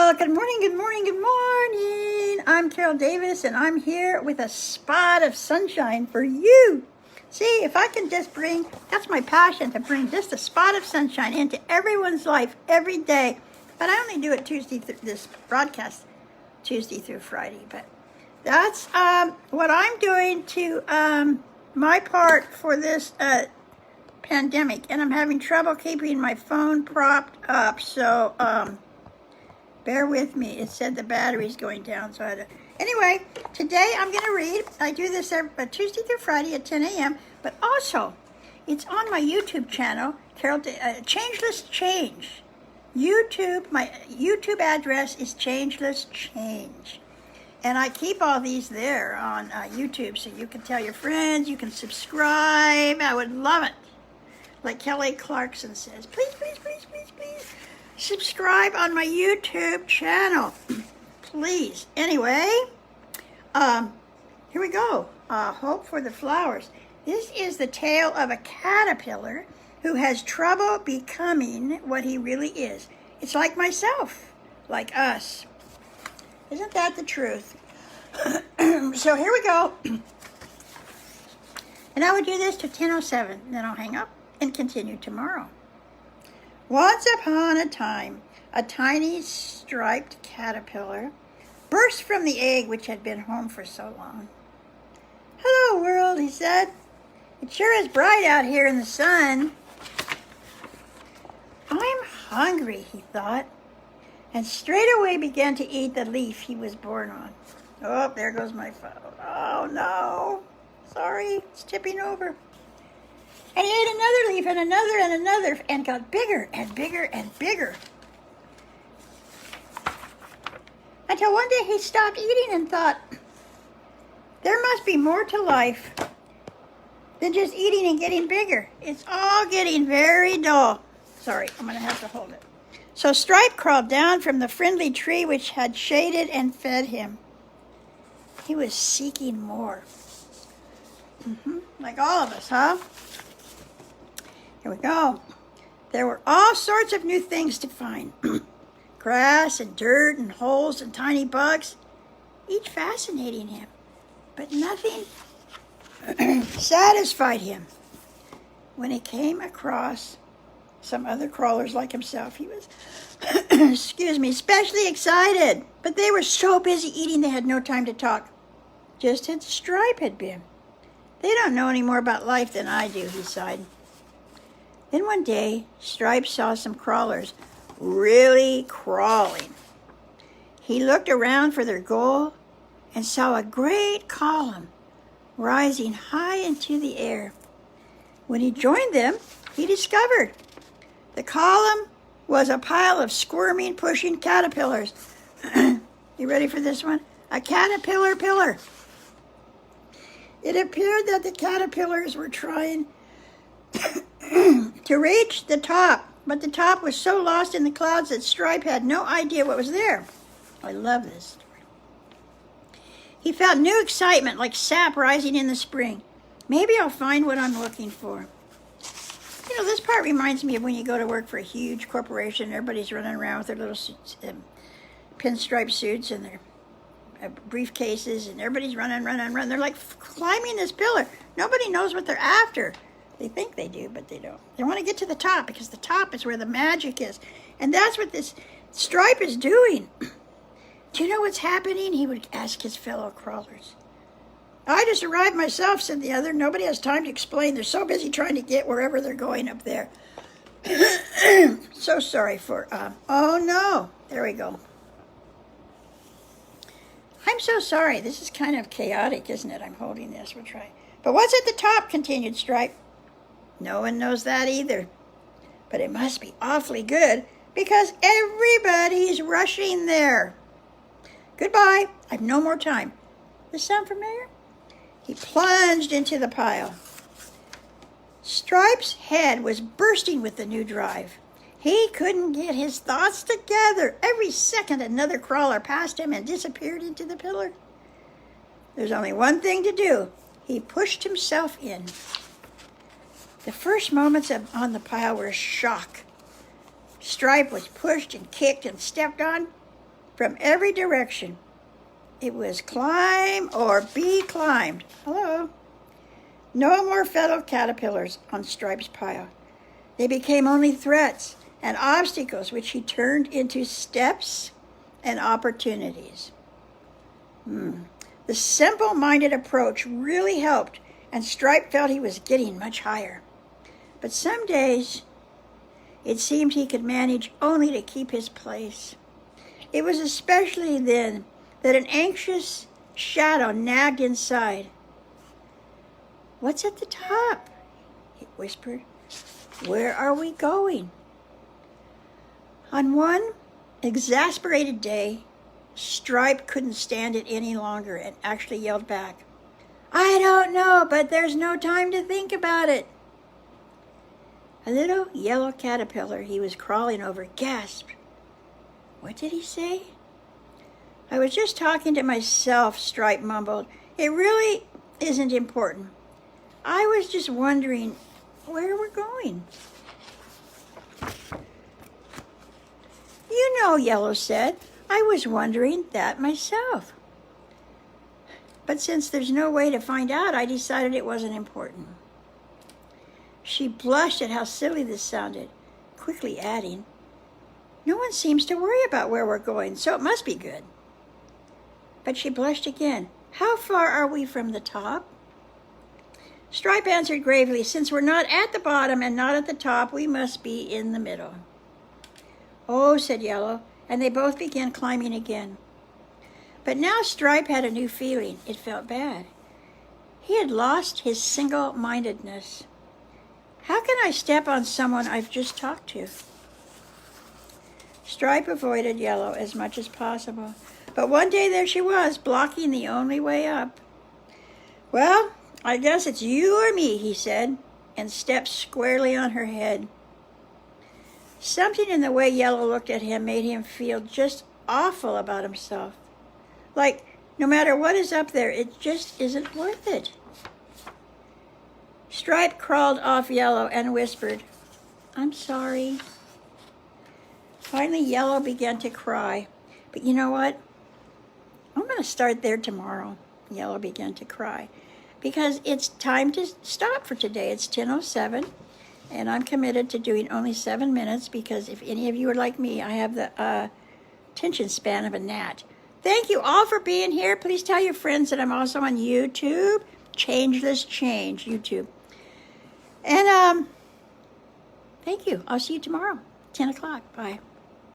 Well, good morning, good morning, good morning. I'm Carol Davis, and I'm here with a spot of sunshine for you. See, if I can just bring, that's my passion, to bring just a spot of sunshine into everyone's life every day. But I only do it this broadcast, Tuesday through Friday. But that's what I'm doing to my part for this pandemic. And I'm having trouble keeping my phone propped up, so bear with me. It said the battery's going down, so I had to... Anyway, today I'm going to read. I do this every Tuesday through Friday at 10 a.m., but also it's on my YouTube channel, Changeless Change. My YouTube address is Changeless Change. And I keep all these there on YouTube, so you can tell your friends, you can subscribe. I would love it. Like Kelly Clarkson says, please, please, please, please, please. Subscribe on my YouTube channel, please. Anyway, here we go. Hope for the flowers. This is the tale of a caterpillar who has trouble becoming what he really is. It's like myself, like us. Isn't that the truth? So here we go. And I would do this to 10:07, then I'll hang up and continue tomorrow. Once upon a time, a tiny striped caterpillar burst from the egg which had been home for so long. "Hello, world," he said. "It sure is bright out here in the sun." "I'm hungry," he thought, and straight away began to eat the leaf he was born on. Oh, there goes my phone. Oh, no. Sorry, it's tipping over. And he ate another leaf and another and got bigger and bigger and bigger. Until one day he stopped eating and thought, there must be more to life than just eating and getting bigger. It's all getting very dull. Sorry, I'm going to have to hold it. So Stripe crawled down from the friendly tree which had shaded and fed him. He was seeking more. Like all of us, huh? Here we go. There were all sorts of new things to find. Grass and dirt and holes and tiny bugs, each fascinating him. But nothing satisfied him. When he came across some other crawlers like himself, he was, especially excited. But they were so busy eating they had no time to talk. Just as Stripe had been. They don't know any more about life than I do, he sighed. Then one day, Stripe saw some crawlers really crawling. He looked around for their goal and saw a great column rising high into the air. When he joined them, he discovered the column was a pile of squirming, pushing caterpillars. You ready for this one? A caterpillar pillar. It appeared that the caterpillars were trying to reach the top, but the top was so lost in the clouds that Stripe had no idea what was there. I love this story. He felt new excitement like sap rising in the spring. Maybe I'll find what I'm looking for. You know, this part reminds me of when you go to work for a huge corporation. Everybody's running around with their little suits, pinstripe suits and their briefcases, and everybody's running. They're like climbing this pillar. Nobody knows what they're after. They think they do, but they don't. They want to get to the top because the top is where the magic is. And that's what this Stripe is doing. Do you know what's happening? He would ask his fellow crawlers. I just arrived myself, said the other. Nobody has time to explain. They're so busy trying to get wherever they're going up there. So sorry for, oh no. There we go. I'm so sorry. This is kind of chaotic, isn't it? I'm holding this. We'll try. But what's at the top? Continued Stripe. No one knows that either. But it must be awfully good because everybody's rushing there. Goodbye. I've no more time. Does this sound familiar? He plunged into the pile. Stripe's head was bursting with the new drive. He couldn't get his thoughts together. Every second another crawler passed him and disappeared into the pillar. There's only one thing to do. He pushed himself in. The first moments on the pile were a shock. Stripe was pushed and kicked and stepped on. from every direction. It was climb or be climbed. Hello. No more fellow caterpillars on Stripe's pile. They became only threats and obstacles which he turned into steps and opportunities. The simple-minded approach really helped, and Stripe felt he was getting much higher. But some days, it seemed he could manage only to keep his place. It was especially then that an anxious shadow nagged inside. "What's at the top?" he whispered. "Where are we going?" On one exasperated day, Stripe couldn't stand it any longer and actually yelled back, "I don't know, but there's no time to think about it." A little yellow caterpillar he was crawling over gasped. "What did he say?" "I was just talking to myself," Stripe mumbled. "It really isn't important. I was just wondering where we're going." "You know," Yellow said, "I was wondering that myself. But since there's no way to find out, I decided it wasn't important." She blushed at how silly this sounded, quickly adding, "No one seems to worry about where we're going, so it must be good." But she blushed again. "How far are we from the top?" Stripe answered gravely, "Since we're not at the bottom and not at the top, we must be in the middle." "Oh," said Yellow, and they both began climbing again. But now Stripe had a new feeling. It felt bad. He had lost his single-mindedness. "How can I step on someone I've just talked to?" Stripe avoided Yellow as much as possible. But one day there she was, blocking the only way up. "Well, I guess it's you or me," he said, and stepped squarely on her head. Something in the way Yellow looked at him made him feel just awful about himself. Like, no matter what is up there, it just isn't worth it. Stripe crawled off Yellow and whispered, "I'm sorry." Finally, Yellow began to cry. "But you know what? I'm going to start there tomorrow." Yellow began to cry. "Because it's time to stop for today. It's 10:07, and I'm committed to doing only 7 minutes because if any of you are like me, I have the attention span of a gnat. Thank you all for being here. Please tell your friends that I'm also on YouTube. Changeless Change, YouTube. And thank you. I'll see you tomorrow, 10 o'clock. Bye.